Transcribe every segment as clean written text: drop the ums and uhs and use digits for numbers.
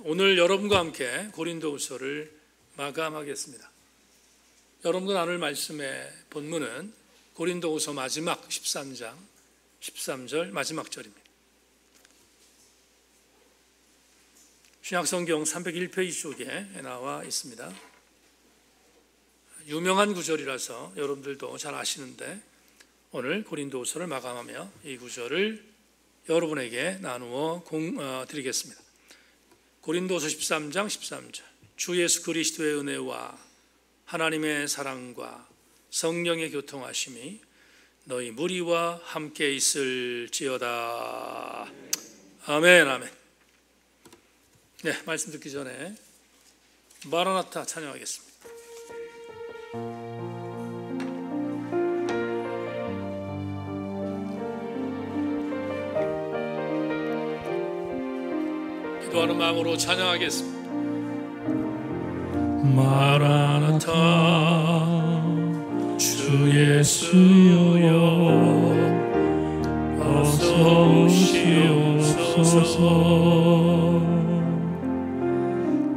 오늘 여러분과 함께 고린도후서를 마감하겠습니다. 여러분과 나눌 말씀의 본문은 고린도후서 마지막 13장 13절 마지막 절입니다. 신약성경 301페이지 쪽에 나와 있습니다. 유명한 구절이라서 여러분들도 잘 아시는데 오늘 고린도후서를 마감하며 이 구절을 여러분에게 나누어 드리겠습니다. 고린도서 13장 13절 주 예수 그리스도의 은혜와 하나님의 사랑과 성령의 교통하심이 너희 무리와 함께 있을지어다. 아멘 아멘. 네, 말씀 듣기 전에 마라나타 찬양하겠습니다. 기도하는 마음으로 찬양하겠습니다. 마라나타 주 예수여 어서 오시옵소서.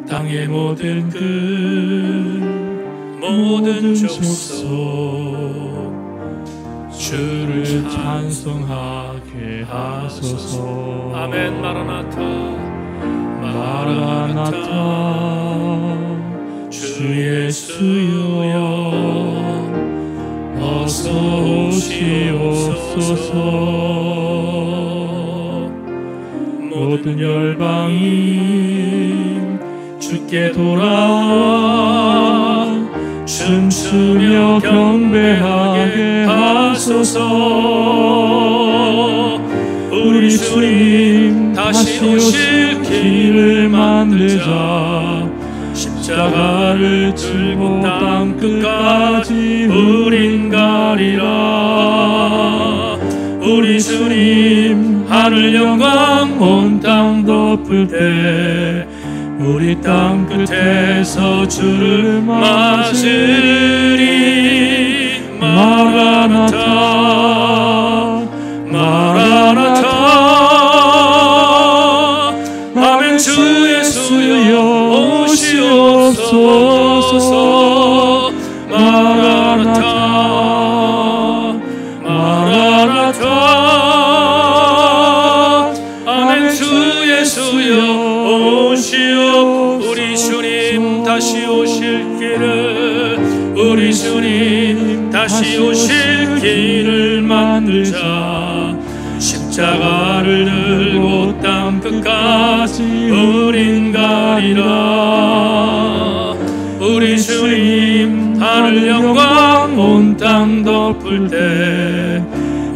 땅의 모든 끝 모든 족속 주를 찬송하게 하소서. 아멘. 마라나타 마라나타 주 예수여 어서 오시옵소서. 모든 열방이 주께 돌아와 춤추며 경배하게 하소서. 우리 주님 다시 오실 길을 만들자. 십자가를 들고 땅 끝까지 우린 가리라. 우리 주님 하늘 영광 온 땅 덮을 때 우리 땅 끝에서 주를 맞으리. 마라나타 마라나타. 아멘. 주 예수여 오시옵소서. 마라나타 마라나타. 아멘. 주 예수여 오시옵. 우리 주님 다시 오실 길을 우리 주님 다시 오실 길을 만들자. 십자가를 들고 땅 끝까지 우린 가리라. 우리 주님 하늘 영광 온 땅 덮을 때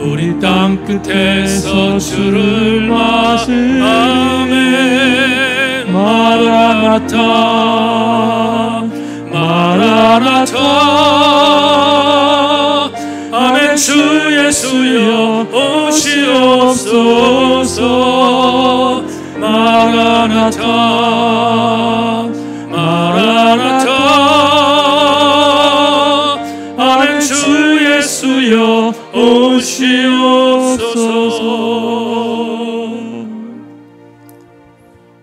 우리 땅 끝에서 주를 맞으리. 아멘. 마라나타 마라나타. 아멘. 주 예수여 오시옵소서. 마라나타 마라나타. 아멘. 주 예수여 오시옵소서.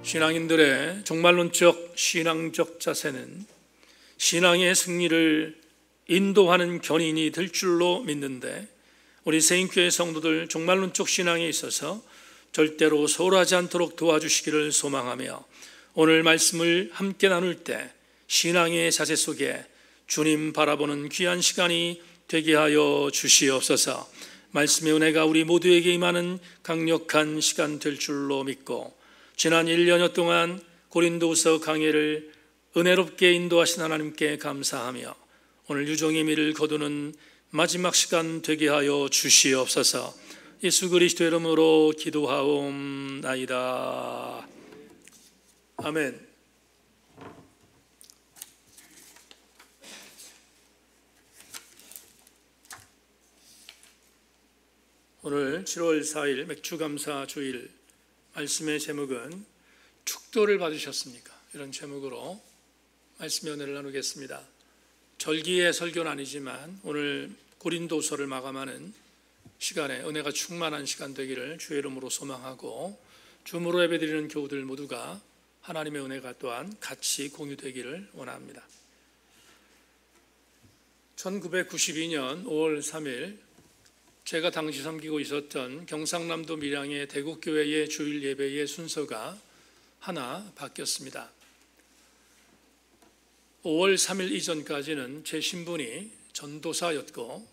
신앙인들의 종말론적 신앙적 자세는 신앙의 승리를 인도하는 견인이 될 줄로 믿는데, 우리 세인교회 성도들 종말론적 신앙에 있어서 절대로 소홀하지 않도록 도와주시기를 소망하며, 오늘 말씀을 함께 나눌 때 신앙의 자세 속에 주님 바라보는 귀한 시간이 되게 하여 주시옵소서. 말씀의 은혜가 우리 모두에게 임하는 강력한 시간 될 줄로 믿고, 지난 1년여 동안 고린도후서 강해를 은혜롭게 인도하신 하나님께 감사하며 오늘 유종의 미를 거두는 마지막 시간 되게 하여 주시옵소서. 예수 그리스도의 이름으로 기도하옵나이다. 아멘. 오늘 7월 4일 맥주감사 주일 말씀의 제목은 축도를 받으셨습니까? 이런 제목으로 말씀의 은혜를 나누겠습니다. 절기의 설교는 아니지만 오늘 고린도서를 마감하는 시간에 은혜가 충만한 시간 되기를 주의 이름으로 소망하고, 주무로 예배드리는 교우들 모두가 하나님의 은혜가 또한 같이 공유되기를 원합니다. 1992년 5월 3일 제가 당시 섬기고 있었던 경상남도 밀양의 대국교회의 주일 예배의 순서가 하나 바뀌었습니다. 5월 3일 이전까지는 제 신분이 전도사였고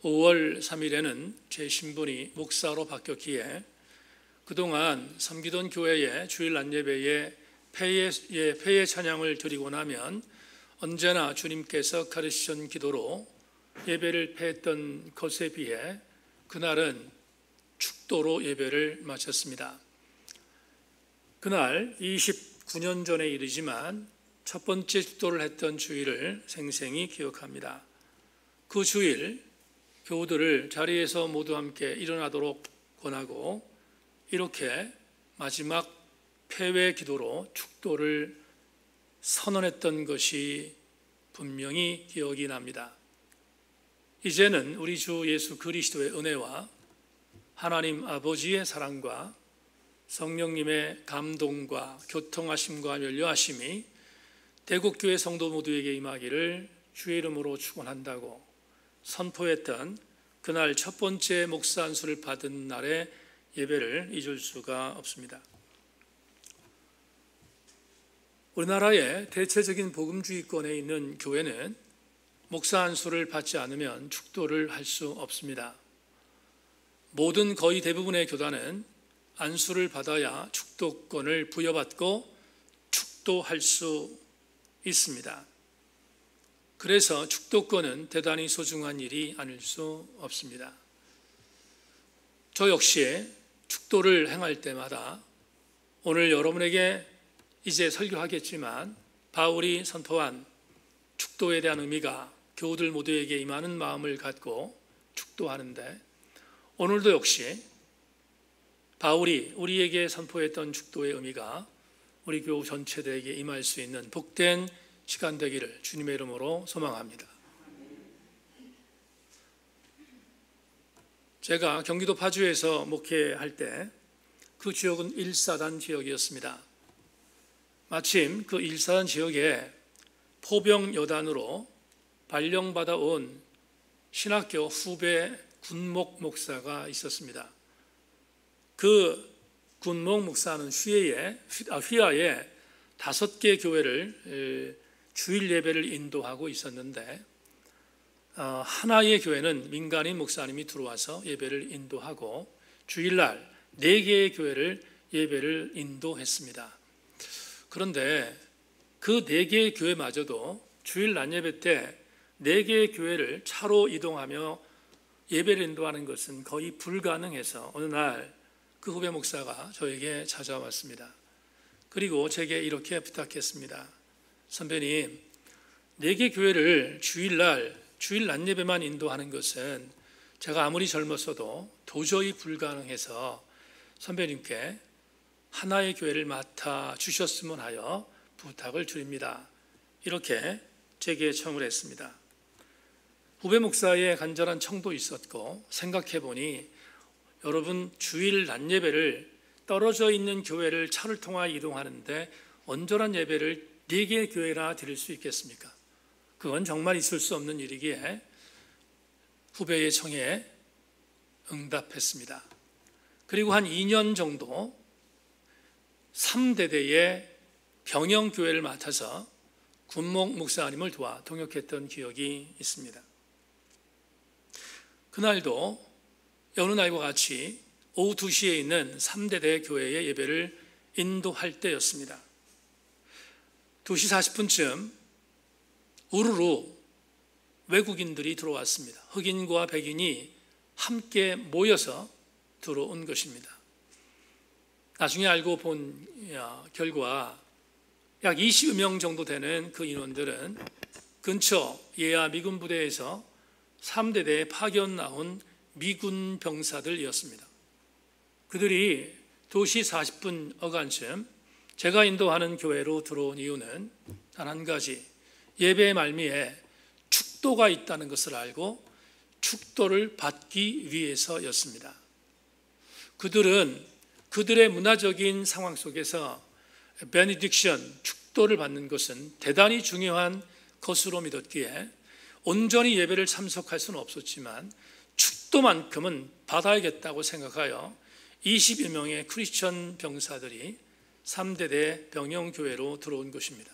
5월 3일에는 제 신분이 목사로 바뀌었기에 그동안 섬기던 교회의 주일 낮예배에 폐예 찬양을 드리고 나면 언제나 주님께서 가르치신 기도로 예배를 폐했던 것에 비해 그날은 축도로 예배를 마쳤습니다. 그날 29년 전의 일이지만 첫 번째 축도를 했던 주일을 생생히 기억합니다. 그 주일 교우들을 자리에서 모두 함께 일어나도록 권하고 이렇게 마지막 폐회 기도로 축도를 선언했던 것이 분명히 기억이 납니다. 이제는 우리 주 예수 그리스도의 은혜와 하나님 아버지의 사랑과 성령님의 감동과 교통하심과 면류하심이 대국교회 성도 모두에게 임하기를 주의 이름으로 축원한다고 선포했던 그날 첫 번째 목사 안수를 받은 날의 예배를 잊을 수가 없습니다. 우리나라의 대체적인 복음주의권에 있는 교회는 목사 안수를 받지 않으면 축도를 할 수 없습니다. 모든 거의 대부분의 교단은 안수를 받아야 축도권을 부여받고 축도할 수 있습니다. 그래서 축도권은 대단히 소중한 일이 아닐 수 없습니다. 저 역시 축도를 행할 때마다 오늘 여러분에게 이제 설교하겠지만 바울이 선포한 축도에 대한 의미가 교우들 모두에게 임하는 마음을 갖고 축도하는데 오늘도 역시 바울이 우리에게 선포했던 축도의 의미가 우리 교우 전체들에게 임할 수 있는 복된 시간 되기를 주님의 이름으로 소망합니다. 제가 경기도 파주에서 목회할 때 그 지역은 일사단 지역이었습니다. 마침 그 일사단 지역에 포병 여단으로 발령받아 온 신학교 후배 군목 목사가 있었습니다. 그 군목 목사는 휘하에 5개 교회를 주일 예배를 인도하고 있었는데 하나의 교회는 민간인 목사님이 들어와서 예배를 인도하고 주일날 4개의 교회를 예배를 인도했습니다. 그런데 그 4개의 교회마저도 주일 낮예배 때 4개의 교회를 차로 이동하며 예배를 인도하는 것은 거의 불가능해서 어느 날 그 후배 목사가 저에게 찾아왔습니다. 그리고 제게 이렇게 부탁했습니다. 선배님, 4개 교회를 주일날 주일 낮예배만 인도하는 것은 제가 아무리 젊었어도 도저히 불가능해서 선배님께 하나의 교회를 맡아 주셨으면 하여 부탁을 드립니다. 이렇게 제게 청을 했습니다. 후배 목사의 간절한 청도 있었고 생각해 보니 여러분 주일 낮예배를 떨어져 있는 교회를 차를 통하여 이동하는데 온전한 예배를 4개의 교회나 드릴 수 있겠습니까? 그건 정말 있을 수 없는 일이기에 후배의 청에 응답했습니다. 그리고 한 2년 정도 3대대의 병영교회를 맡아서 군목 목사님을 도와 동역했던 기억이 있습니다. 그날도 여느 날과 같이 오후 2시에 있는 3대대 교회의 예배를 인도할 때였습니다. 2시 40분쯤 우르르 외국인들이 들어왔습니다. 흑인과 백인이 함께 모여서 들어온 것입니다. 나중에 알고 본 결과 약 20명 정도 되는 그 인원들은 근처 예하 미군 부대에서 3대대에 파견 나온 미군 병사들이었습니다. 그들이 2시 40분 어간쯤 제가 인도하는 교회로 들어온 이유는 단 한 가지, 예배의 말미에 축도가 있다는 것을 알고 축도를 받기 위해서였습니다. 그들은 그들의 문화적인 상황 속에서 베네딕션, 축도를 받는 것은 대단히 중요한 것으로 믿었기에 온전히 예배를 참석할 수는 없었지만 축도만큼은 받아야겠다고 생각하여 20여 명의 크리스천 병사들이 3대대 병영교회로 들어온 것입니다.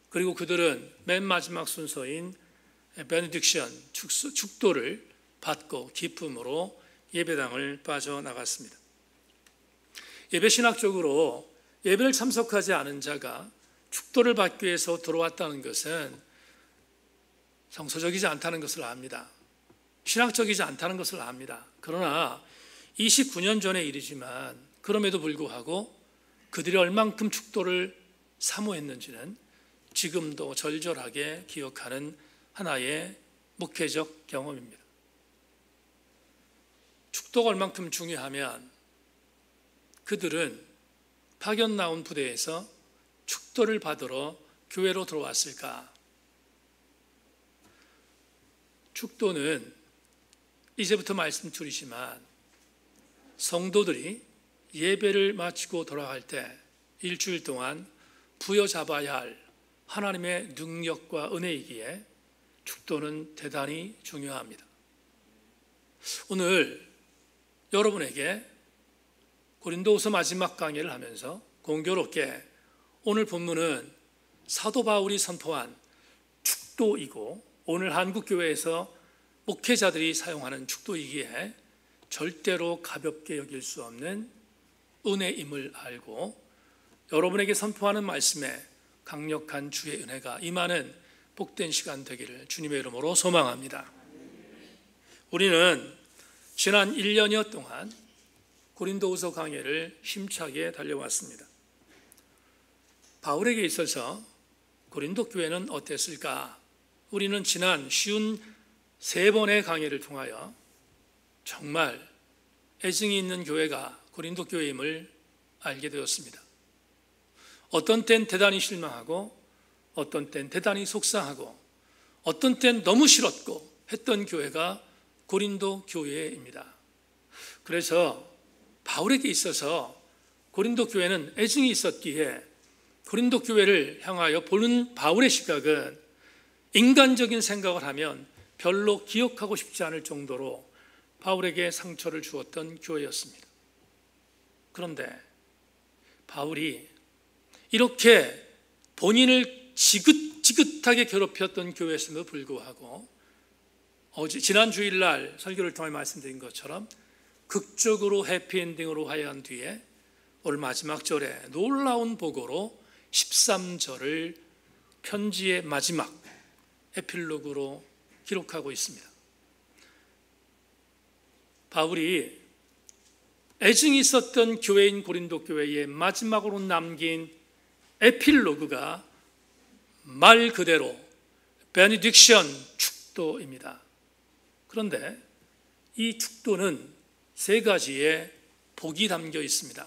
그리고 그들은 맨 마지막 순서인 베네딕션, 축도를 받고 기쁨으로 예배당을 빠져나갔습니다. 예배신학적으로 예배를 참석하지 않은 자가 축도를 받기 위해서 들어왔다는 것은 정서적이지 않다는 것을 압니다. 신학적이지 않다는 것을 압니다. 그러나 29년 전의 일이지만 그럼에도 불구하고 그들이 얼만큼 축도를 사모했는지는 지금도 절절하게 기억하는 하나의 목회적 경험입니다. 축도가 얼만큼 중요하면 그들은 파견 나온 부대에서 축도를 받으러 교회로 들어왔을까? 축도는 이제부터 말씀드리지만 성도들이 예배를 마치고 돌아갈 때 일주일 동안 부여잡아야 할 하나님의 능력과 은혜이기에 축도는 대단히 중요합니다. 오늘 여러분에게 고린도후서 마지막 강의를 하면서 공교롭게 오늘 본문은 사도 바울이 선포한 축도이고 오늘 한국교회에서 목회자들이 사용하는 축도이기에 절대로 가볍게 여길 수 없는 은혜임을 알고 여러분에게 선포하는 말씀에 강력한 주의 은혜가 임하는 복된 시간 되기를 주님의 이름으로 소망합니다. 우리는 지난 1년여 동안 고린도후서 강해를 힘차게 달려왔습니다. 바울에게 있어서 고린도 교회는 어땠을까? 우리는 지난 53번의 강해를 통하여 정말 애증이 있는 교회가 고린도 교회임을 알게 되었습니다. 어떤 땐 대단히 실망하고 어떤 땐 대단히 속상하고 어떤 땐 너무 싫었고 했던 교회가 고린도 교회입니다. 그래서 바울에게 있어서 고린도 교회는 애증이 있었기에 고린도 교회를 향하여 보는 바울의 시각은 인간적인 생각을 하면 별로 기억하고 싶지 않을 정도로 바울에게 상처를 주었던 교회였습니다. 그런데 바울이 이렇게 본인을 지긋지긋하게 괴롭혔던 교회였음에도 불구하고 지난 주일날 설교를 통해 말씀드린 것처럼 극적으로 해피엔딩으로 화해한 뒤에 오늘 마지막 절에 놀라운 보고로 13절을 편지의 마지막 에필로그로 기록하고 있습니다. 바울이 애증이 있었던 교회인 고린도 교회에 마지막으로 남긴 에필로그가 말 그대로 베네딕션 축도입니다. 그런데 이 축도는 세 가지의 복이 담겨 있습니다.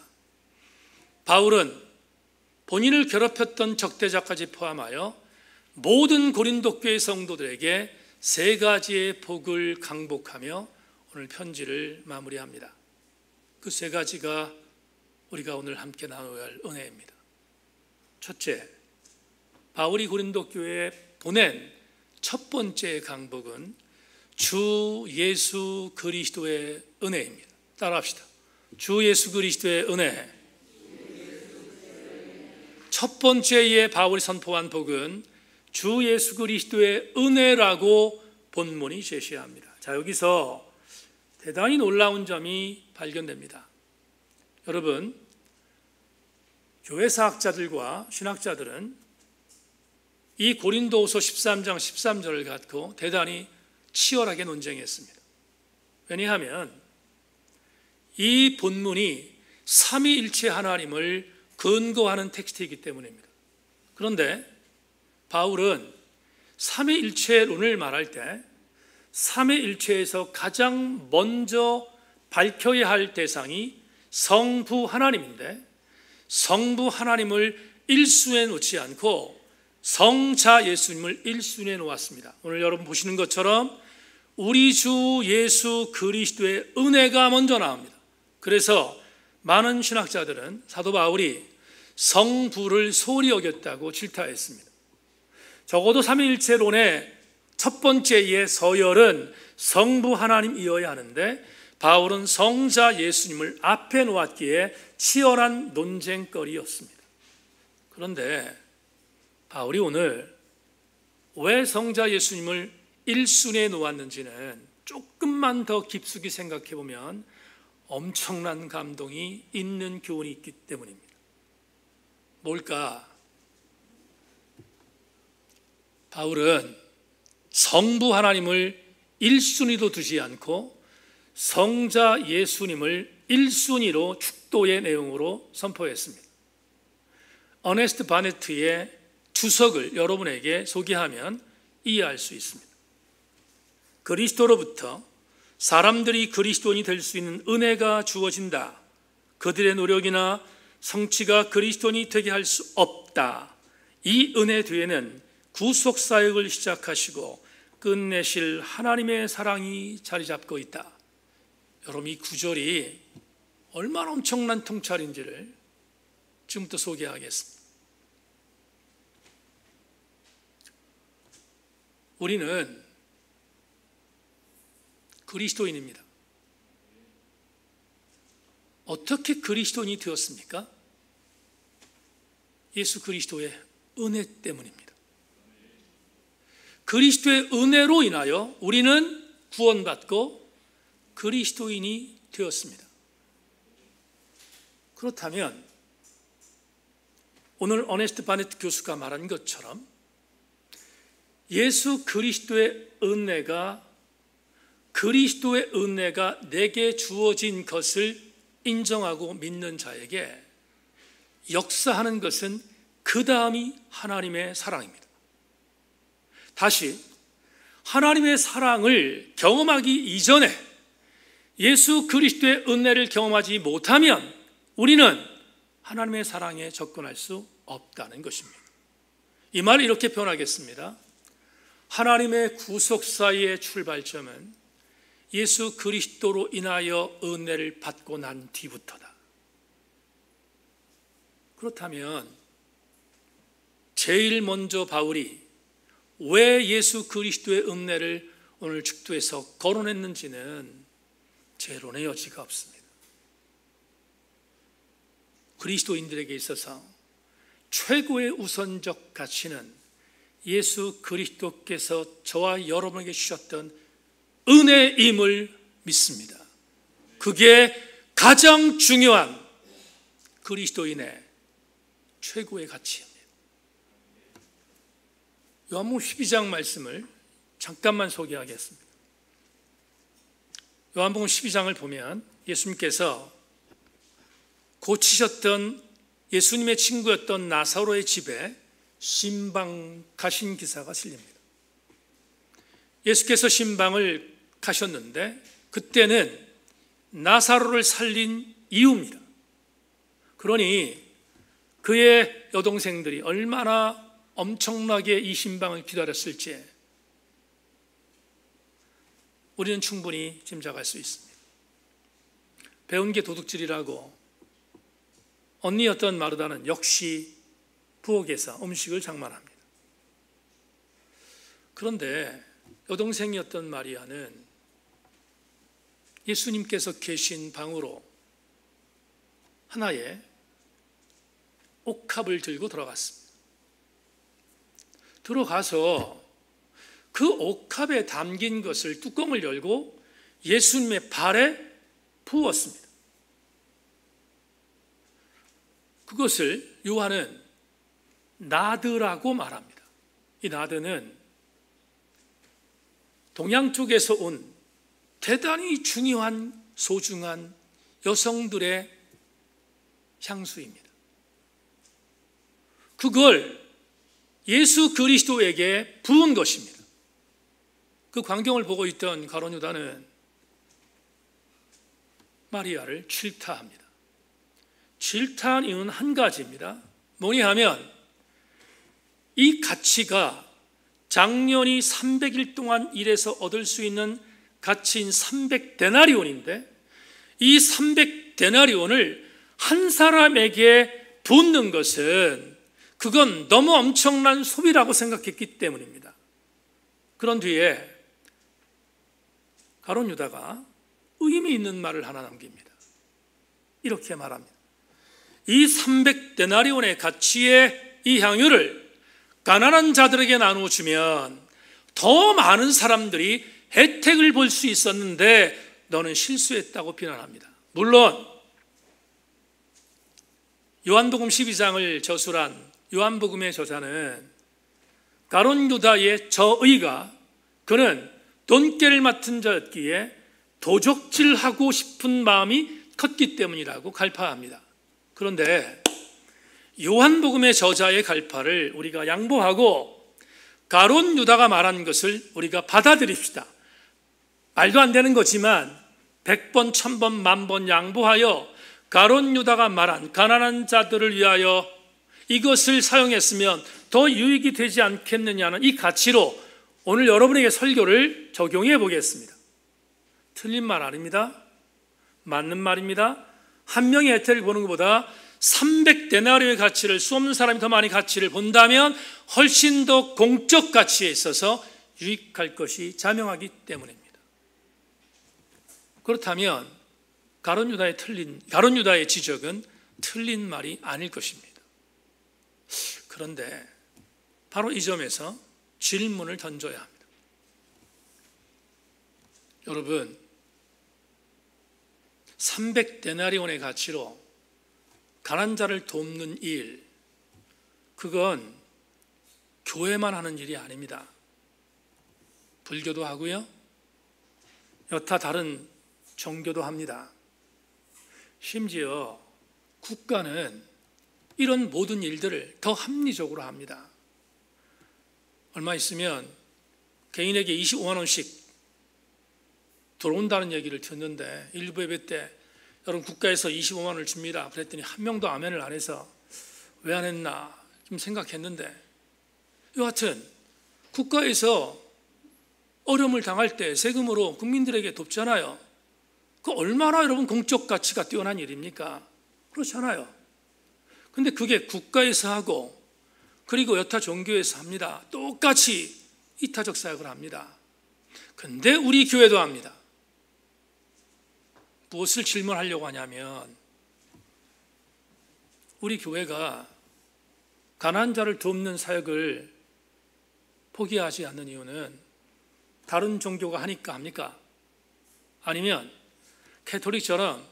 바울은 본인을 괴롭혔던 적대자까지 포함하여 모든 고린도 교회 성도들에게 세 가지의 복을 강복하며 오늘 편지를 마무리합니다. 그 세 가지가 우리가 오늘 함께 나눠야 할 은혜입니다. 첫째, 바울이 고린도 교회에 보낸 첫 번째 강복은 주 예수 그리스도의 은혜입니다. 따라합시다. 주 예수 그리스도의 은혜. 첫 번째에 바울이 선포한 복은 주 예수 그리스도의 은혜라고 본문이 제시합니다. 자, 여기서 대단히 놀라운 점이 발견됩니다. 여러분, 교회사학자들과 신학자들은 이 고린도후서 13장 13절을 갖고 대단히 치열하게 논쟁했습니다. 왜냐하면 이 본문이 삼위일체 하나님을 근거하는 텍스트이기 때문입니다. 그런데 바울은 삼위일체론을 말할 때 삼위일체에서 가장 먼저 밝혀야 할 대상이 성부 하나님인데 성부 하나님을 1순위에 놓지 않고 성자 예수님을 1순위에 놓았습니다. 오늘 여러분 보시는 것처럼 우리 주 예수 그리스도의 은혜가 먼저 나옵니다. 그래서 많은 신학자들은 사도 바울이 성부를 소홀히 여겼다고 질타했습니다. 적어도 삼위일체론의 첫 번째의 서열은 성부 하나님이어야 하는데 바울은 성자 예수님을 앞에 놓았기에 치열한 논쟁거리였습니다. 그런데 바울이 오늘 왜 성자 예수님을 1순위에 놓았는지는 조금만 더 깊숙이 생각해 보면 엄청난 감동이 있는 교훈이 있기 때문입니다. 뭘까? 바울은 성부 하나님을 1순위도 두지 않고 성자 예수님을 1순위로 축도의 내용으로 선포했습니다. 어네스트 바네트의 주석을 여러분에게 소개하면 이해할 수 있습니다. 그리스도로부터 사람들이 그리스도인이 될 수 있는 은혜가 주어진다. 그들의 노력이나 성취가 그리스도인이 되게 할 수 없다. 이 은혜 뒤에는 구속사역을 시작하시고 끝내실 하나님의 사랑이 자리 잡고 있다. 여러분, 이 구절이 얼마나 엄청난 통찰인지를 지금부터 소개하겠습니다. 우리는 그리스도인입니다. 어떻게 그리스도인이 되었습니까? 예수 그리스도의 은혜 때문입니다. 그리스도의 은혜로 인하여 우리는 구원받고 그리스도인이 되었습니다. 그렇다면 오늘 어네스트 바네트 교수가 말한 것처럼 예수 그리스도의 은혜가 내게 주어진 것을 인정하고 믿는 자에게 역사하는 것은 그 다음이 하나님의 사랑입니다. 다시 하나님의 사랑을 경험하기 이전에 예수 그리스도의 은혜를 경험하지 못하면 우리는 하나님의 사랑에 접근할 수 없다는 것입니다. 이 말을 이렇게 표현하겠습니다. 하나님의 구속사의 출발점은 예수 그리스도로 인하여 은혜를 받고 난 뒤부터다. 그렇다면 제일 먼저 바울이 왜 예수 그리스도의 은혜를 오늘 축도에서 거론했는지는 재론의 여지가 없습니다. 그리스도인들에게 있어서 최고의 우선적 가치는 예수 그리스도께서 저와 여러분에게 주셨던 은혜임을 믿습니다. 그게 가장 중요한 그리스도인의 최고의 가치입니다. 요한복음 12장 말씀을 잠깐만 소개하겠습니다. 요한복음 12장을 보면 예수님께서 고치셨던 예수님의 친구였던 나사로의 집에 신방 가신 기사가 실립니다. 예수께서 신방을 가셨는데 그때는 나사로를 살린 이유입니다. 그러니 그의 여동생들이 얼마나 엄청나게 이 신방을 기다렸을지 우리는 충분히 짐작할 수 있습니다. 배운 게 도둑질이라고 언니였던 마르다는 역시 부엌에서 음식을 장만합니다. 그런데 여동생이었던 마리아는 예수님께서 계신 방으로 하나의 옥합을 들고 들어갔습니다. 들어가서 그 옥합에 담긴 것을 뚜껑을 열고 예수님의 발에 부었습니다. 그것을 요한은 나드라고 말합니다. 이 나드는 동양 쪽에서 온 대단히 중요한 소중한 여성들의 향수입니다. 그걸 예수 그리스도에게 부은 것입니다. 그 광경을 보고 있던 가룟 유다는 마리아를 질타합니다. 질타한 이유는 한 가지입니다. 뭐냐 하면 이 가치가 장년이 300일 동안 일해서 얻을 수 있는 가치인 300데나리온인데 이 300데나리온을 한 사람에게 붓는 것은 그건 너무 엄청난 소비라고 생각했기 때문입니다. 그런 뒤에 가룟 유다가 의미 있는 말을 하나 남깁니다. 이렇게 말합니다. 이 300데나리온의 가치의 이 향유를 가난한 자들에게 나누어 주면 더 많은 사람들이 혜택을 볼 수 있었는데 너는 실수했다고 비난합니다. 물론 요한복음 12장을 저술한 요한복음의 저자는 가룟 유다의 저의가 그는 돈깨를 맡은 자였기에 도적질하고 싶은 마음이 컸기 때문이라고 갈파합니다. 그런데 요한복음의 저자의 갈파를 우리가 양보하고 가룟 유다가 말한 것을 우리가 받아들입시다. 말도 안 되는 거지만 100번, 1000번, 10,000번 양보하여 가룟 유다가 말한 가난한 자들을 위하여 이것을 사용했으면 더 유익이 되지 않겠느냐는 이 가치로 오늘 여러분에게 설교를 적용해 보겠습니다. 틀린 말 아닙니다. 맞는 말입니다. 한 명의 혜택을 보는 것보다 300데나리온의 가치를 수 없는 사람이 더 많이 가치를 본다면 훨씬 더 공적 가치에 있어서 유익할 것이 자명하기 때문입니다. 그렇다면 가룟 유다의 지적은 틀린 말이 아닐 것입니다. 그런데 바로 이 점에서 질문을 던져야 합니다. 여러분, 300데나리온의 가치로 가난한 자를 돕는 일, 그건 교회만 하는 일이 아닙니다. 불교도 하고요, 여타 다른 종교도 합니다. 심지어 국가는 이런 모든 일들을 더 합리적으로 합니다. 얼마 있으면 개인에게 25만 원씩 들어온다는 얘기를 듣는데 일부 예배 때 여러분 국가에서 25만 원을 줍니다. 그랬더니 한 명도 아멘을 안 해서 왜 안 했나 좀 생각했는데, 여하튼 국가에서 어려움을 당할 때 세금으로 국민들에게 돕잖아요. 그 얼마나 여러분 공적 가치가 뛰어난 일입니까? 그렇잖아요. 근데 그게 국가에서 하고 그리고 여타 종교에서 합니다. 똑같이 이타적 사역을 합니다. 근데 우리 교회도 합니다. 무엇을 질문하려고 하냐면, 우리 교회가 가난한 자를 돕는 사역을 포기하지 않는 이유는 다른 종교가 하니까 합니까? 아니면 캐톨릭처럼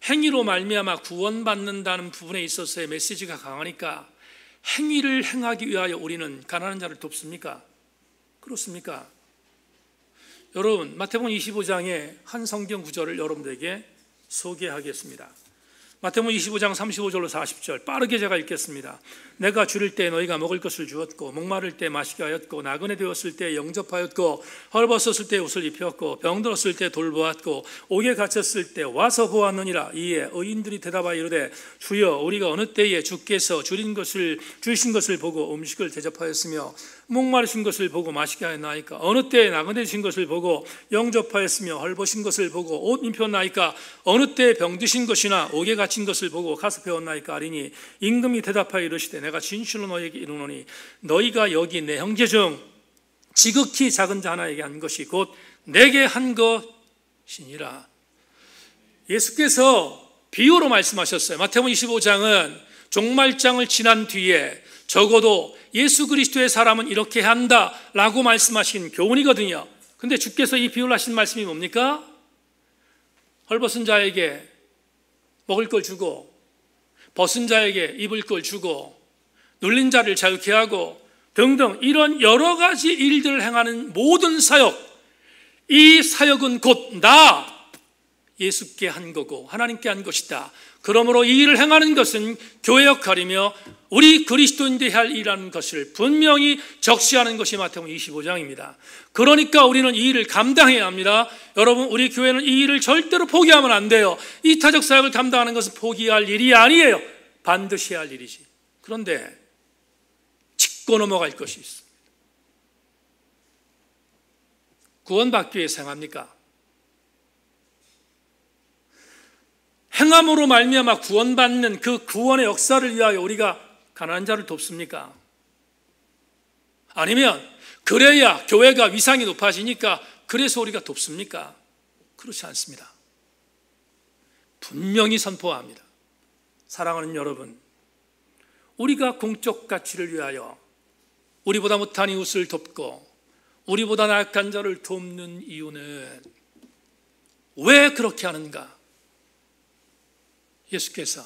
행위로 말미암아 구원받는다는 부분에 있어서의 메시지가 강하니까 행위를 행하기 위하여 우리는 가난한 자를 돕습니까? 그렇습니까? 여러분, 마태복음 25장의 한 성경 구절을 여러분들에게 소개하겠습니다. 마태복음 25장 35절로 40절 빠르게 제가 읽겠습니다. 내가 줄일 때 너희가 먹을 것을 주었고, 목마를 때 마시게 하였고, 나그네 되었을 때 영접하였고, 헐벗었을 때 옷을 입혔고, 병들었을 때 돌보았고, 옥에 갇혔을 때 와서 보았느니라. 이에 의인들이 대답하여 이르되 주여, 우리가 어느 때에 주께서 주신 것을 보고 음식을 대접하였으며 목마르신 것을 보고 마시게 하였나이까? 어느 때에 나그네 되신 것을 보고 영접하였으며 헐벗은 것을 보고 옷 입혔나이까? 어느 때에 병드신 것이나 옥에 갇힌 것을 보고 가서 배웠나이까? 하리니 임금이 대답하여 이르시되 내가 진실로 너희에게 이르노니 너희가 여기 내 형제 중 지극히 작은 자 하나에게 한 것이 곧 내게 한 것이니라. 예수께서 비유로 말씀하셨어요. 마태복음 25장은 종말장을 지난 뒤에 적어도 예수 그리스도의 사람은 이렇게 한다라고 말씀하신 교훈이거든요. 근데 주께서 이 비유를 하신 말씀이 뭡니까? 헐벗은 자에게 먹을 걸 주고, 벗은 자에게 입을 걸 주고, 눌린 자를 자유케 하고 등등 이런 여러 가지 일들을 행하는 모든 사역, 이 사역은 곧 나 예수께 한 거고 하나님께 한 것이다. 그러므로 이 일을 행하는 것은 교회 역할이며 우리 그리스도인들이 할 일이라는 것을 분명히 적시하는 것이 마태복음 25장입니다. 그러니까 우리는 이 일을 감당해야 합니다. 여러분, 우리 교회는 이 일을 절대로 포기하면 안 돼요. 이타적 사역을 감당하는 것은 포기할 일이 아니에요. 반드시 해야 할 일이지. 그런데 짚고 넘어갈 것이 있습니다. 구원받기 위해서 행합니까? 행함으로 말미암아 구원받는 그 구원의 역사를 위하여 우리가 가난한 자를 돕습니까? 아니면 그래야 교회가 위상이 높아지니까 그래서 우리가 돕습니까? 그렇지 않습니다. 분명히 선포합니다. 사랑하는 여러분, 우리가 공적 가치를 위하여 우리보다 못한 이웃을 돕고 우리보다 나약한 자를 돕는 이유는 왜 그렇게 하는가? 예수께서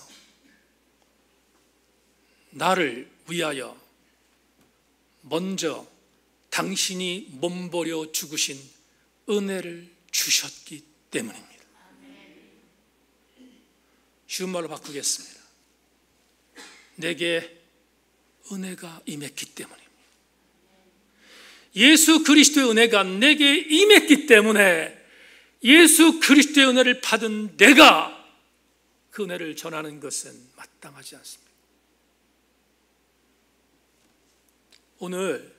나를 위하여 먼저 당신이 몸버려 죽으신 은혜를 주셨기 때문입니다. 쉬운 말로 바꾸겠습니다. 내게 은혜가 임했기 때문입니다. 예수 그리스도의 은혜가 내게 임했기 때문에 예수 그리스도의 은혜를 받은 내가 그 은혜를 전하는 것은 마땅하지 않습니다. 오늘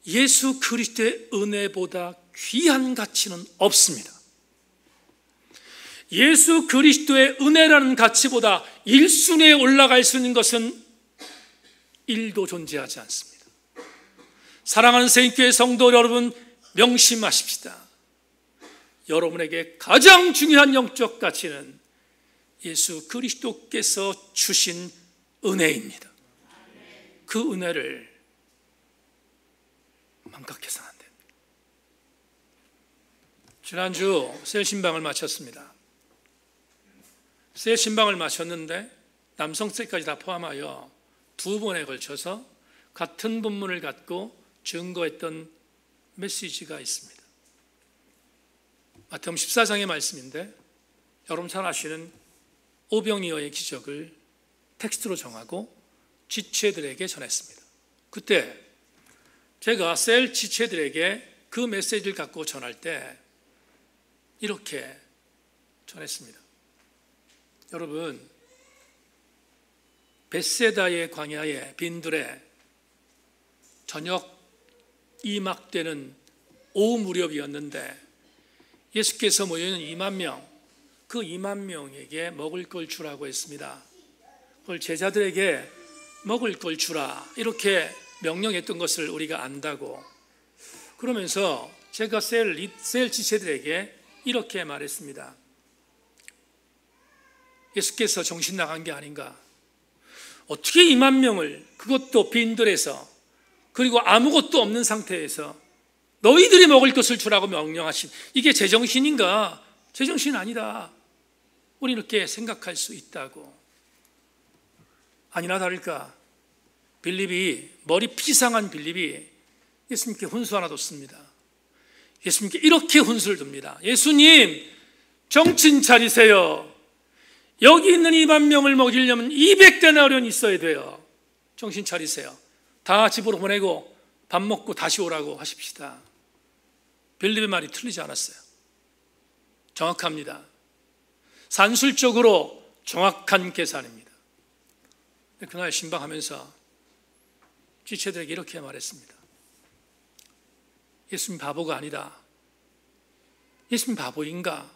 예수 그리스도의 은혜보다 귀한 가치는 없습니다. 예수 그리스도의 은혜라는 가치보다 1순위에 올라갈 수 있는 것은 1도 존재하지 않습니다. 사랑하는 세인교회 성도 여러분, 명심하십시다. 여러분에게 가장 중요한 영적 가치는 예수 그리스도께서 주신 은혜입니다. 그 은혜를 망각해서는 안 됩니다. 지난주 셀 신방을 마쳤습니다. 셀 신방을 마쳤는데 남성 셀까지 다 포함하여 2번에 걸쳐서 같은 본문을 갖고 증거했던 메시지가 있습니다. 마태복음 14장의 말씀인데 여러분 잘 아시는 오병이어의 기적을 텍스트로 정하고 지체들에게 전했습니다. 그때 제가 셀 지체들에게 그 메시지를 갖고 전할 때 이렇게 전했습니다. 여러분, 벳세다의 광야의 빈들에 저녁 이막되는 오후 무렵이었는데 예수께서 모여있는 2만 명, 그 2만 명에게 먹을 걸 주라고 했습니다. 그걸 제자들에게 먹을 걸 주라 이렇게 명령했던 것을 우리가 안다고. 그러면서 제가 셀 지체들에게 이렇게 말했습니다. 예수께서 정신 나간 게 아닌가? 어떻게 2만 명을, 그것도 빈들에서, 그리고 아무것도 없는 상태에서 너희들이 먹을 것을 주라고 명령하신, 이게 제정신인가? 제정신 아니다. 우리 이렇게 생각할 수 있다고. 아니나 다를까 빌립이, 머리 피상한 빌립이 예수님께 훈수 하나 뒀습니다. 예수님께 이렇게 훈수를 둡니다. 예수님, 정신 차리세요. 여기 있는 2만 명을 먹이려면 200데나리온이 있어야 돼요. 정신 차리세요. 다 집으로 보내고 밥 먹고 다시 오라고 하십시다. 빌립의 말이 틀리지 않았어요. 정확합니다. 산술적으로 정확한 계산입니다. 그날 신방하면서 지체들에게 이렇게 말했습니다. 예수님 바보가 아니다. 예수님 바보인가?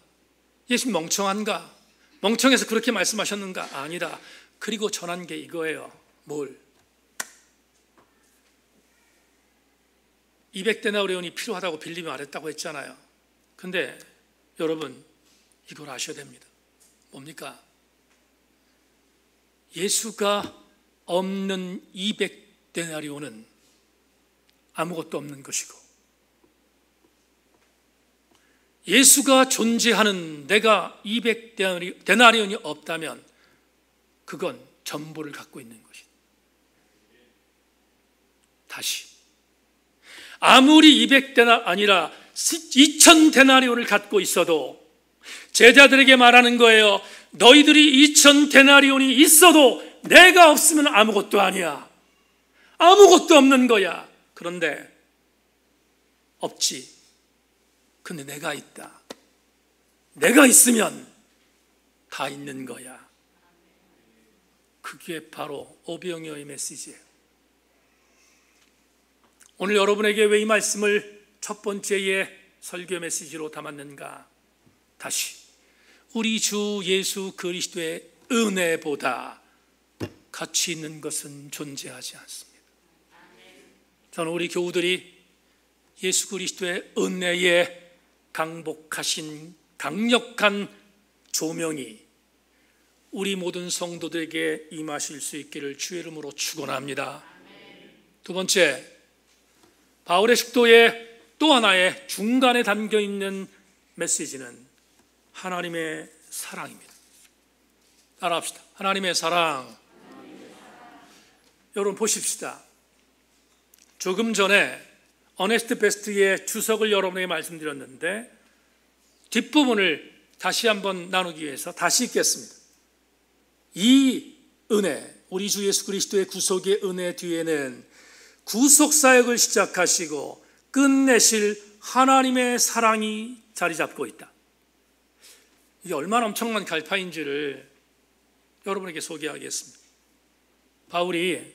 예수님 멍청한가? 멍청해서 그렇게 말씀하셨는가? 아니다. 그리고 전한 게 이거예요. 뭘? 200데나리온이 필요하다고 빌립이 말했다고 했잖아요. 근데 여러분 이걸 아셔야 됩니다. 뭡니까? 예수가 없는 200데나리온은 아무것도 없는 것이고, 예수가 존재하는 내가 200데나리온이 없다면 그건 전부를 갖고 있는 것이다. 다시, 아무리 200데나 아니라 2000데나리온을 갖고 있어도 제자들에게 말하는 거예요. 너희들이 2000데나리온이 있어도 내가 없으면 아무것도 아니야. 아무것도 없는 거야. 그런데 없지. 근데 내가 있다. 내가 있으면 다 있는 거야. 그게 바로 오병이어의 메시지예요. 오늘 여러분에게 왜 이 말씀을 첫 번째의 설교 메시지로 담았는가? 다시, 우리 주 예수 그리스도의 은혜보다 가치 있는 것은 존재하지 않습니다. 저는 우리 교우들이 예수 그리스도의 은혜에 강복하신 강력한 조명이 우리 모든 성도들에게 임하실 수 있기를 주의 이름으로 축원합니다. 두 번째, 바울의 식도의 또 하나의 중간에 담겨 있는 메시지는 하나님의 사랑입니다. 따라합시다. 하나님의 사랑. 여러분 보십시다. 조금 전에 어네스트 베스트의 주석을 여러분에게 말씀드렸는데 뒷부분을 다시 한번 나누기 위해서 다시 읽겠습니다. 이 은혜, 우리 주 예수 그리스도의 구속의 은혜 뒤에는 구속사역을 시작하시고 끝내실 하나님의 사랑이 자리 잡고 있다. 이게 얼마나 엄청난 갈파인지를 여러분에게 소개하겠습니다. 바울이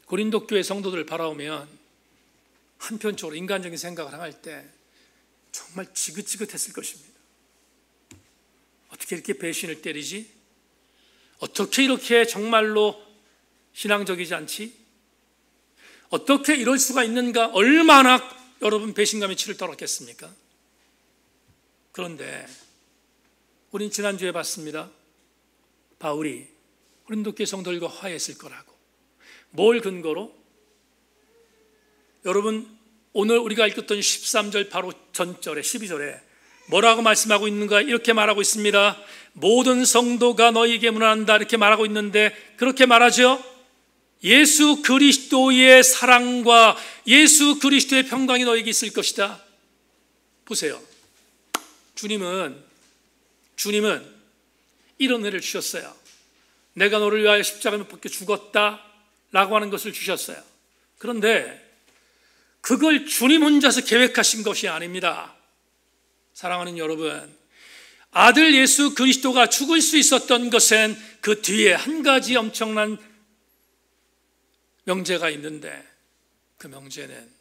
고린도 교회 성도들을 바라보면 한편적으로 인간적인 생각을 할 때 정말 지긋지긋했을 것입니다. 어떻게 이렇게 배신을 때리지? 어떻게 이렇게 정말로 신앙적이지 않지? 어떻게 이럴 수가 있는가? 얼마나 여러분 배신감에 치를 떨었겠습니까? 그런데 우린 지난주에 봤습니다. 바울이 고린도 교회 성도들과 화해했을 거라고. 뭘 근거로? 여러분 오늘 우리가 읽었던 13절 바로 전절에 12절에 뭐라고 말씀하고 있는가? 이렇게 말하고 있습니다. 모든 성도가 너희에게 문안한다 이렇게 말하고 있는데 그렇게 말하죠. 예수 그리스도의 사랑과 예수 그리스도의 평강이 너희에게 있을 것이다. 보세요. 주님은 이런 은혜를 주셨어요. 내가 너를 위하여 십자가에 못 박혀 죽었다 라고 하는 것을 주셨어요. 그런데 그걸 주님 혼자서 계획하신 것이 아닙니다. 사랑하는 여러분, 아들 예수 그리스도가 죽을 수 있었던 것은 그 뒤에 한 가지 엄청난 명제가 있는데 그 명제는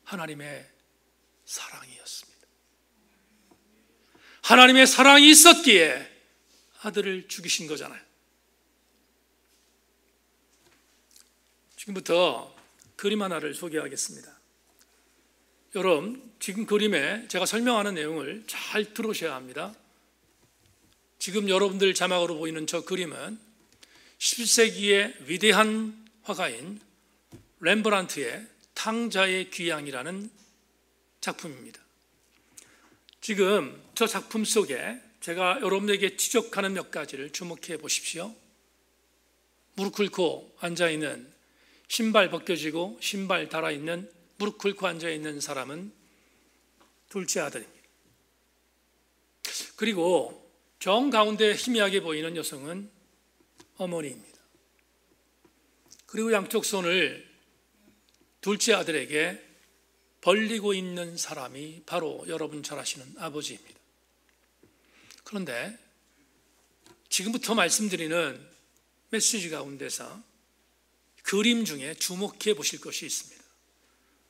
하나님의 사랑이었습니다. 하나님의 사랑이 있었기에 아들을 죽이신 거잖아요. 지금부터 그림 하나를 소개하겠습니다. 여러분, 지금 그림에 제가 설명하는 내용을 잘 들으셔야 합니다. 지금 여러분들 자막으로 보이는 저 그림은 11세기의 위대한 화가인 렘브란트의 탕자의 귀향이라는 작품입니다. 지금 저 작품 속에 제가 여러분에게 지적하는 몇 가지를 주목해 보십시오. 무릎 꿇고 앉아있는, 신발 벗겨지고 신발 달아있는, 무릎 꿇고 앉아있는 사람은 둘째 아들입니다. 그리고 정 가운데 희미하게 보이는 여성은 어머니입니다. 그리고 양쪽 손을 둘째 아들에게 벌리고 있는 사람이 바로 여러분 잘 아시는 아버지입니다. 그런데 지금부터 말씀드리는 메시지 가운데서 그림 중에 주목해 보실 것이 있습니다.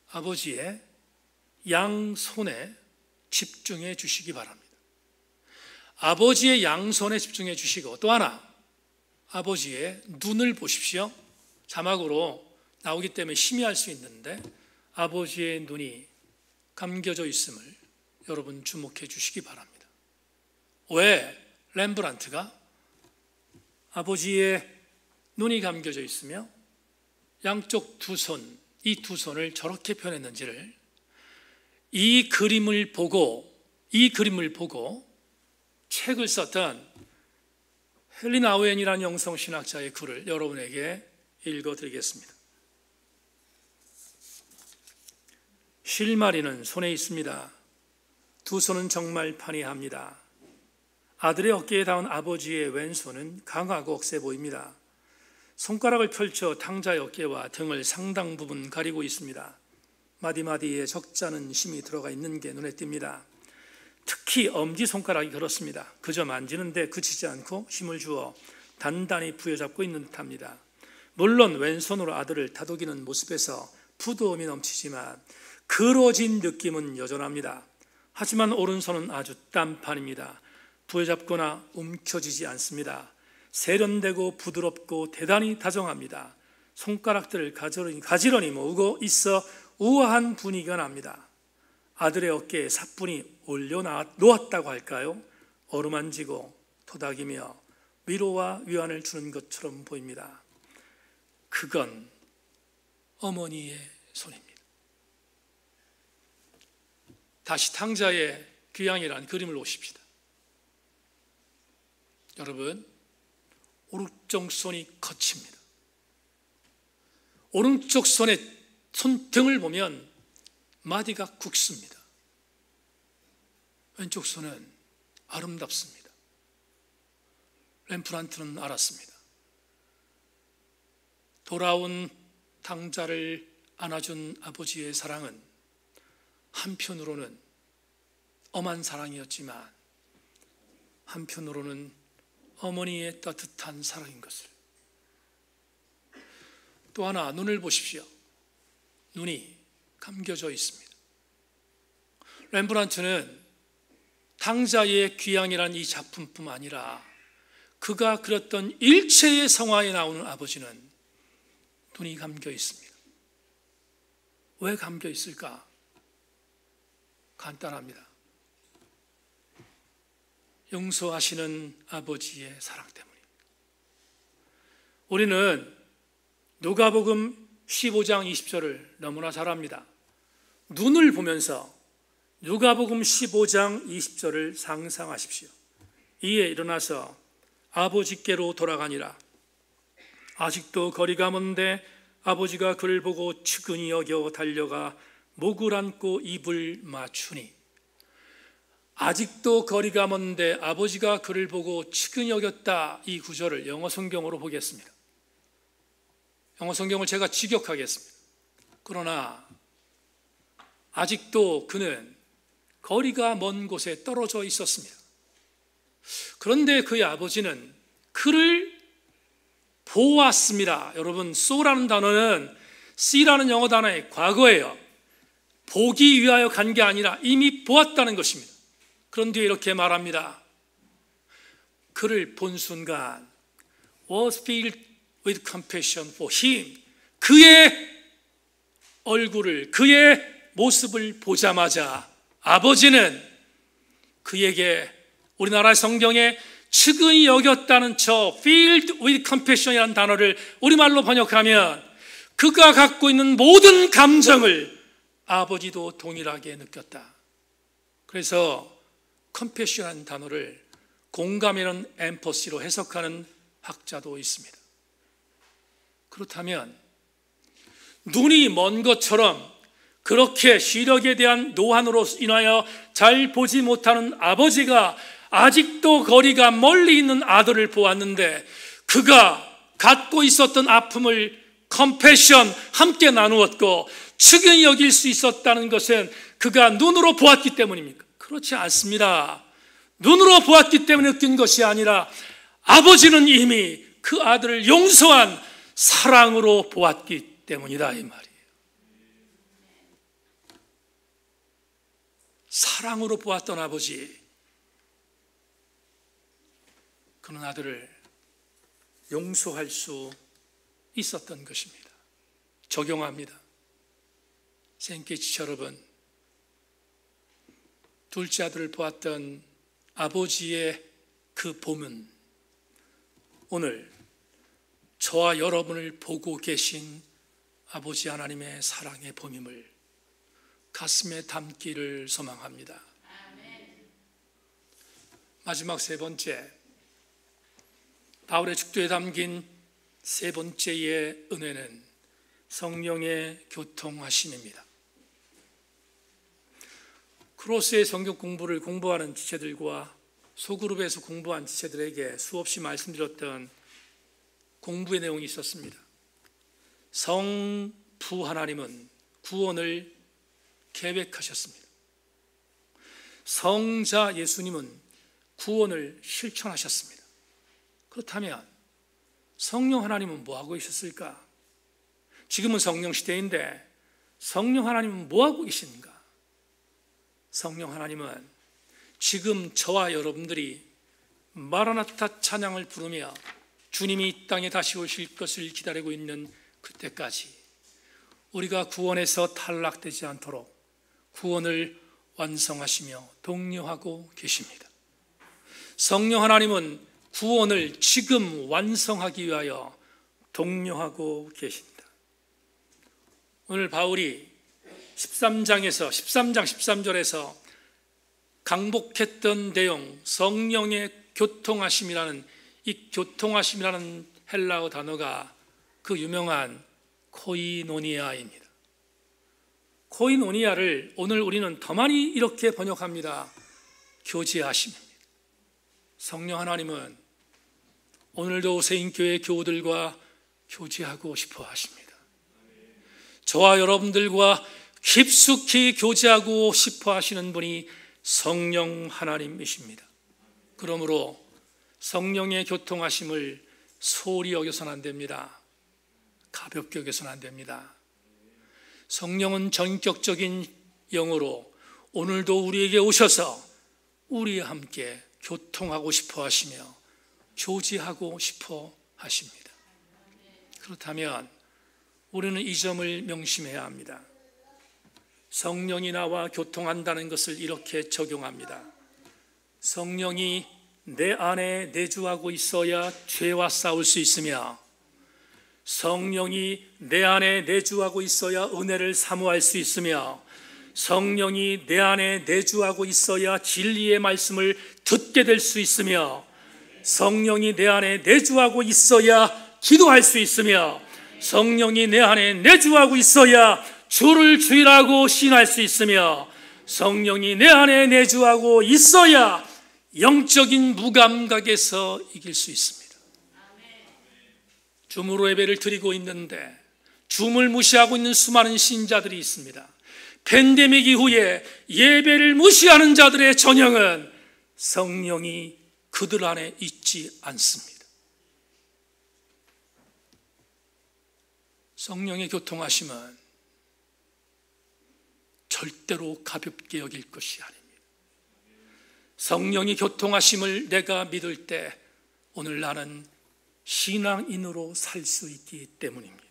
아버지의 양손에 집중해 주시기 바랍니다. 아버지의 양손에 집중해 주시고 또 하나, 아버지의 눈을 보십시오. 자막으로 나오기 때문에 심의할 수 있는데 아버지의 눈이 감겨져 있음을 여러분 주목해 주시기 바랍니다. 왜 렘브란트가 아버지의 눈이 감겨져 있으며 양쪽 두 손, 이 두 손을 저렇게 표현했는지를 이 그림을 보고 책을 썼던 헬린 아우엔이라는 영성신학자의 글을 여러분에게 읽어드리겠습니다. 실마리는 손에 있습니다. 두 손은 정말 판이합니다. 아들의 어깨에 닿은 아버지의 왼손은 강하고 억세 보입니다. 손가락을 펼쳐 탕자의 어깨와 등을 상당 부분 가리고 있습니다. 마디마디에 적잖은 힘이 들어가 있는 게 눈에 띕니다. 특히 엄지손가락이 그렇습니다. 그저 만지는데 그치지 않고 힘을 주어 단단히 부여잡고 있는 듯합니다. 물론 왼손으로 아들을 다독이는 모습에서 부드러움이 넘치지만 그러진 느낌은 여전합니다. 하지만 오른손은 아주 단판입니다. 부여잡거나 움켜쥐지 않습니다. 세련되고 부드럽고 대단히 다정합니다. 손가락들을 가지런히 모으고 있어 우아한 분위기가 납니다. 아들의 어깨에 사뿐히 올려놓았다고 할까요? 어루만지고 토닥이며 위로와 위안을 주는 것처럼 보입니다. 그건 어머니의 손입니다. 다시 탕자의 귀향이라는 그림을 보십시다. 여러분, 오른쪽 손이 거칩니다. 오른쪽 손의 손등을 보면 마디가 굵습니다. 왼쪽 손은 아름답습니다. 렘브란트는 알았습니다. 돌아온 탕자를 안아준 아버지의 사랑은 한편으로는 엄한 사랑이었지만 한편으로는 어머니의 따뜻한 사랑인 것을. 또 하나, 눈을 보십시오. 눈이 감겨져 있습니다. 렘브란트는 탕자의 귀향이란 이 작품뿐 아니라 그가 그렸던 일체의 성화에 나오는 아버지는 눈이 감겨 있습니다. 왜 감겨 있을까? 간단합니다. 용서하시는 아버지의 사랑 때문입니다. 우리는 누가복음 15장 20절을 너무나 잘 압니다. 눈을 보면서 누가복음 15장 20절을 상상하십시오. 이에 일어나서 아버지께로 돌아가니라. 아직도 거리가 먼데 아버지가 그를 보고 측은히 여겨 달려가 목을 안고 입을 맞추니. 아직도 거리가 먼데 아버지가 그를 보고 측은히 여겼다. 이 구절을 영어 성경으로 보겠습니다. 영어 성경을 제가 직역하겠습니다. 그러나 아직도 그는 거리가 먼 곳에 떨어져 있었습니다. 그런데 그의 아버지는 그를 보았습니다. 여러분, so라는 단어는 C라는 영어 단어의 과거예요. 보기 위하여 간 게 아니라 이미 보았다는 것입니다. 그런 뒤에 이렇게 말합니다. 그를 본 순간 was filled with compassion for him. 그의 얼굴을, 그의 모습을 보자마자 아버지는 그에게, 우리나라 성경에 측은히 여겼다는 저 filled with compassion이라는 단어를 우리말로 번역하면 그가 갖고 있는 모든 감정을 아버지도 동일하게 느꼈다. 그래서 compassion이라는 단어를 공감이라는 empathy로 해석하는 학자도 있습니다. 그렇다면 눈이 먼 것처럼 그렇게 시력에 대한 노안으로 인하여 잘 보지 못하는 아버지가 아직도 거리가 멀리 있는 아들을 보았는데 그가 갖고 있었던 아픔을 컴패션 함께 나누었고 측은히 여길 수 있었다는 것은 그가 눈으로 보았기 때문입니까? 그렇지 않습니다. 눈으로 보았기 때문에 느낀 것이 아니라 아버지는 이미 그 아들을 용서한 사랑으로 보았기 때문이다, 이 말이에요. 사랑으로 보았던 아버지, 그는 아들을 용서할 수 있었던 것입니다. 적용합니다. 생케이치 여러분, 둘째 아들을 보았던 아버지의 그 봄은 오늘 저와 여러분을 보고 계신 아버지 하나님의 사랑의 봄임을 가슴에 담기를 소망합니다. 마지막 세 번째, 바울의 축도에 담긴 세 번째의 은혜는 성령의 교통하심입니다. 크로스의 성경 공부를 공부하는 지체들과 소그룹에서 공부한 지체들에게 수없이 말씀드렸던 공부의 내용이 있었습니다. 성부 하나님은 구원을 계획하셨습니다. 성자 예수님은 구원을 실천하셨습니다. 그렇다면 성령 하나님은 뭐하고 있었을까? 지금은 성령 시대인데 성령 하나님은 뭐하고 계신가? 성령 하나님은 지금 저와 여러분들이 마라나타 찬양을 부르며 주님이 이 땅에 다시 오실 것을 기다리고 있는 그때까지 우리가 구원에서 탈락되지 않도록 구원을 완성하시며 독려하고 계십니다. 성령 하나님은 구원을 지금 완성하기 위하여 독려하고 계십니다. 오늘 바울이 13장 13절에서 강복했던 내용, 성령의 교통하심이라는 이 교통하심이라는 헬라어 단어가 그 유명한 코이노니아입니다. 코이노니아를 오늘 우리는 더 많이 이렇게 번역합니다. 교제하심입니다. 성령 하나님은 오늘도 세인교회 교우들과 교제하고 싶어 하십니다. 저와 여러분들과 깊숙이 교제하고 싶어 하시는 분이 성령 하나님이십니다. 그러므로 성령의 교통하심을 소홀히 여겨서는 안 됩니다. 가볍게 여겨서는 안 됩니다. 성령은 전격적인 영으로 오늘도 우리에게 오셔서 우리와 함께 교통하고 싶어 하시며 교제하고 싶어 하십니다. 그렇다면 우리는 이 점을 명심해야 합니다. 성령이 나와 교통한다는 것을 이렇게 적용합니다. 성령이 내 안에 내주하고 있어야 죄와 싸울 수 있으며, 성령이 내 안에 내주하고 있어야 은혜를 사모할 수 있으며, 성령이 내 안에 내주하고 있어야 진리의 말씀을 듣게 될 수 있으며, 성령이 내 안에 내주하고 있어야 기도할 수 있으며, 성령이 내 안에 내주하고 있어야 주를 주일하고 시인할 수 있으며, 성령이 내 안에 내주하고 있어야 영적인 무감각에서 이길 수 있습니다. 줌으로 예배를 드리고 있는데 줌을 무시하고 있는 수많은 신자들이 있습니다. 팬데믹 이후에 예배를 무시하는 자들의 전형은 성령이 그들 안에 있지 않습니다. 성령의 교통하심은 절대로 가볍게 여길 것이 아닙니다. 성령이 교통하심을 내가 믿을 때 오늘 나는 신앙인으로 살 수 있기 때문입니다.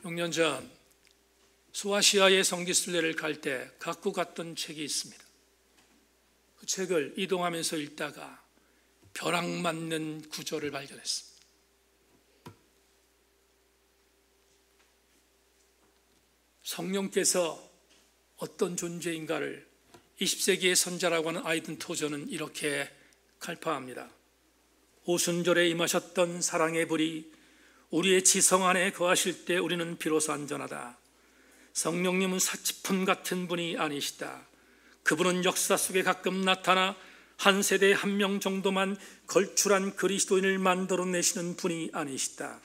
6년 전 소아시아의 성지순례를 갈 때 갖고 갔던 책이 있습니다. 그 책을 이동하면서 읽다가 벼락 맞는 구절을 발견했습니다. 성령께서 어떤 존재인가를 20세기의 선자라고 하는 아이든 토저는 이렇게 갈파합니다. 오순절에 임하셨던 사랑의 불이 우리의 지성 안에 거하실 때 우리는 비로소 안전하다. 성령님은 사치품 같은 분이 아니시다. 그분은 역사 속에 가끔 나타나 한 세대에 한 명 정도만 걸출한 그리스도인을 만들어내시는 분이 아니시다.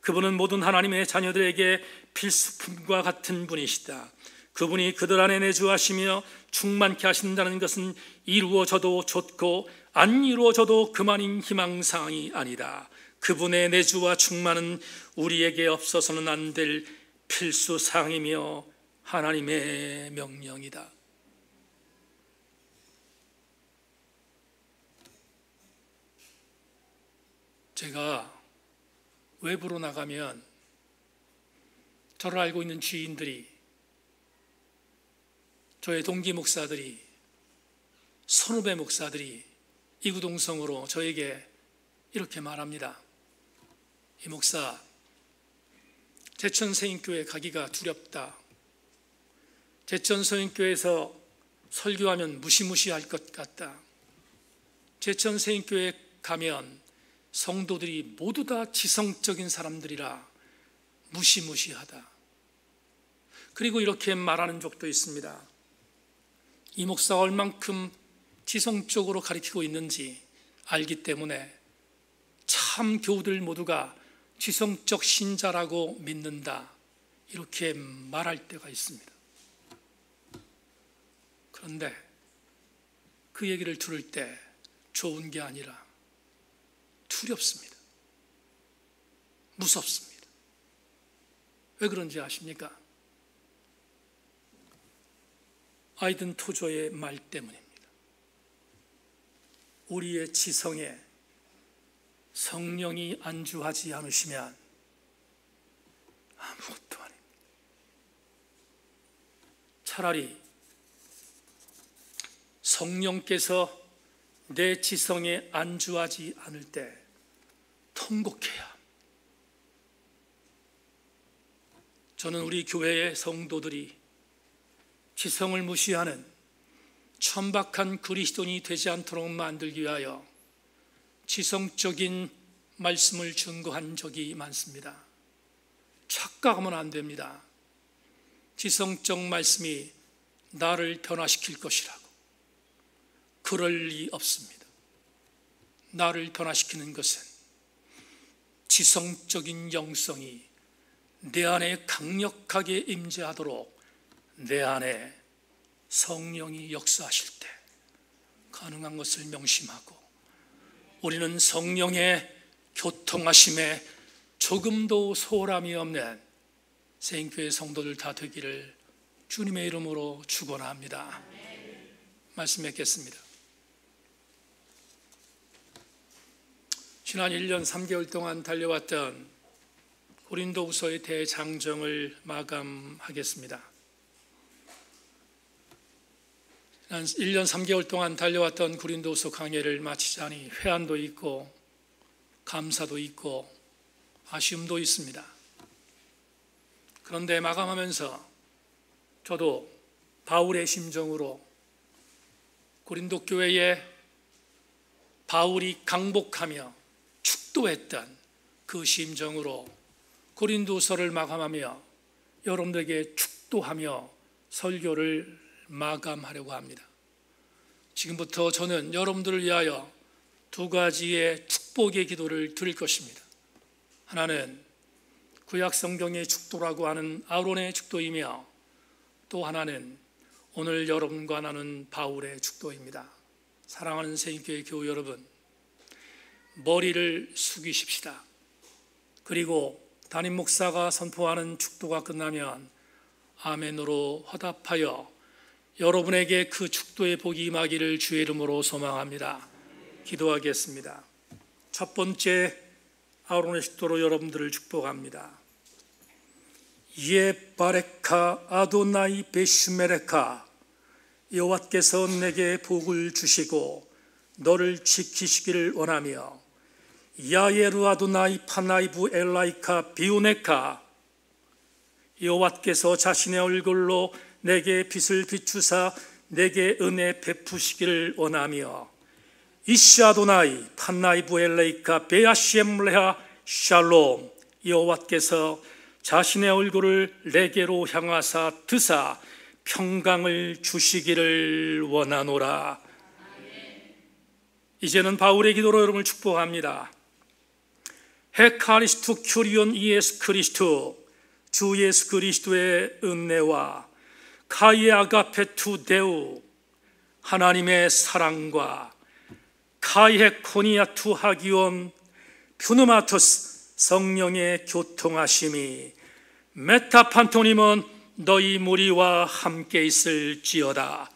그분은 모든 하나님의 자녀들에게 필수품과 같은 분이시다. 그분이 그들 안에 내주하시며 충만케 하신다는 것은 이루어져도 좋고 안 이루어져도 그만인 희망사항이 아니다. 그분의 내주와 충만은 우리에게 없어서는 안 될 필수사항이며 하나님의 명령이다. 제가 외부로 나가면 저를 알고 있는 지인들이, 저의 동기 목사들이, 선후배 목사들이 이구동성으로 저에게 이렇게 말합니다. 이 목사, 제천세인교회 가기가 두렵다. 제천세인교회에서 설교하면 무시무시할 것 같다. 제천세인교회 가면 성도들이 모두 다 지성적인 사람들이라 무시무시하다. 그리고 이렇게 말하는 적도 있습니다. 이 목사가 얼만큼 지성적으로 가르치고 있는지 알기 때문에 참 교우들 모두가 지성적 신자라고 믿는다. 이렇게 말할 때가 있습니다. 그런데 그 얘기를 들을 때 좋은 게 아니라 두렵습니다. 무섭습니다. 왜 그런지 아십니까? 아이든 토조의 말 때문입니다. 우리의 지성에 성령이 안주하지 않으시면 아무것도 아닙니다. 차라리 성령께서 내 지성에 안주하지 않을 때 통곡해야. 저는 우리 교회의 성도들이 지성을 무시하는 천박한 그리스도인이 되지 않도록 만들기 위하여 지성적인 말씀을 증거한 적이 많습니다. 착각하면 안 됩니다. 지성적 말씀이 나를 변화시킬 것이라고. 그럴 리 없습니다. 나를 변화시키는 것은 지성적인 영성이 내 안에 강력하게 임재하도록 내 안에 성령이 역사하실 때 가능한 것을 명심하고, 우리는 성령의 교통하심에 조금도 소홀함이 없는 세인교회 성도들 다 되기를 주님의 이름으로 축원합니다. 말씀 맺겠습니다. 지난 1년 3개월 동안 달려왔던 고린도후서의 대장정을 마감하겠습니다. 지난 1년 3개월 동안 달려왔던 고린도후서 강해를 마치자니 회한도 있고 감사도 있고 아쉬움도 있습니다. 그런데 마감하면서 저도 바울의 심정으로 고린도 교회에 바울이 강복하며 축도했던 그 심정으로 고린도서를 마감하며 여러분들에게 축도하며 설교를 마감하려고 합니다. 지금부터 저는 여러분들을 위하여 두 가지의 축복의 기도를 드릴 것입니다. 하나는 구약 성경의 축도라고 하는 아론의 축도이며, 또 하나는 오늘 여러분과 나눈 바울의 축도입니다. 사랑하는 세인교회 교우 여러분, 머리를 숙이십시다. 그리고 담임 목사가 선포하는 축도가 끝나면 아멘으로 화답하여 여러분에게 그 축도의 복이 임하기를 주의 이름으로 소망합니다. 기도하겠습니다. 첫 번째 아론의 축도로 여러분들을 축복합니다. 예바레카 아도나이 베슈메레카, 여호와께서 내게 복을 주시고 너를 지키시기를 원하며, 야예루 아도나이 파나이부 엘라이카 비우네카, 여호와께서 자신의 얼굴로 내게 빛을 비추사 내게 은혜 베푸시기를 원하며, 이시아도나이 판나이부 엘레이카 베아시엠레하 샬롬, 여호와께서 자신의 얼굴을 내게로 향하사 드사 평강을 주시기를 원하노라. 이제는 바울의 기도로 여러분을 축복합니다. 헤카리스투 큐리온 이에스 크리스투, 주 예수 그리스도의 은혜와 카이 아가페투 데우, 하나님의 사랑과 카이헤 코니아투 하기온 푸누마토스 성령의 교통하심이 메타판토님은 너희 무리와 함께 있을지어다.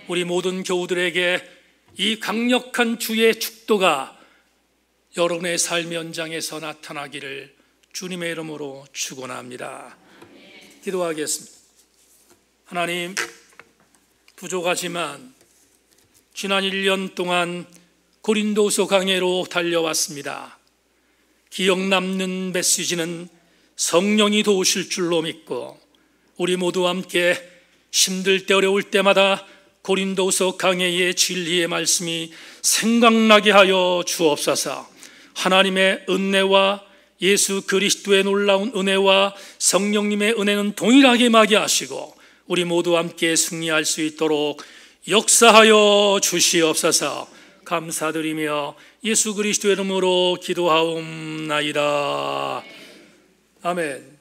우리 모든 교우들에게 이 강력한 주의 축도가 여러분의 삶 현장에서 나타나기를 주님의 이름으로 축원합니다. 기도하겠습니다. 하나님, 부족하지만 지난 1년 동안 고린도서 강해로 달려왔습니다. 기억 남는 메시지는 성령이 도우실 줄로 믿고, 우리 모두 함께 힘들 때 어려울 때마다 고린도서 강해의 진리의 말씀이 생각나게 하여 주옵소서. 하나님의 은혜와 예수 그리스도의 놀라운 은혜와 성령님의 은혜는 동일하게 임하게 하시고 우리 모두 함께 승리할 수 있도록 역사하여 주시옵소서. 감사드리며 예수 그리스도의 이름으로 기도하옵나이다. 아멘.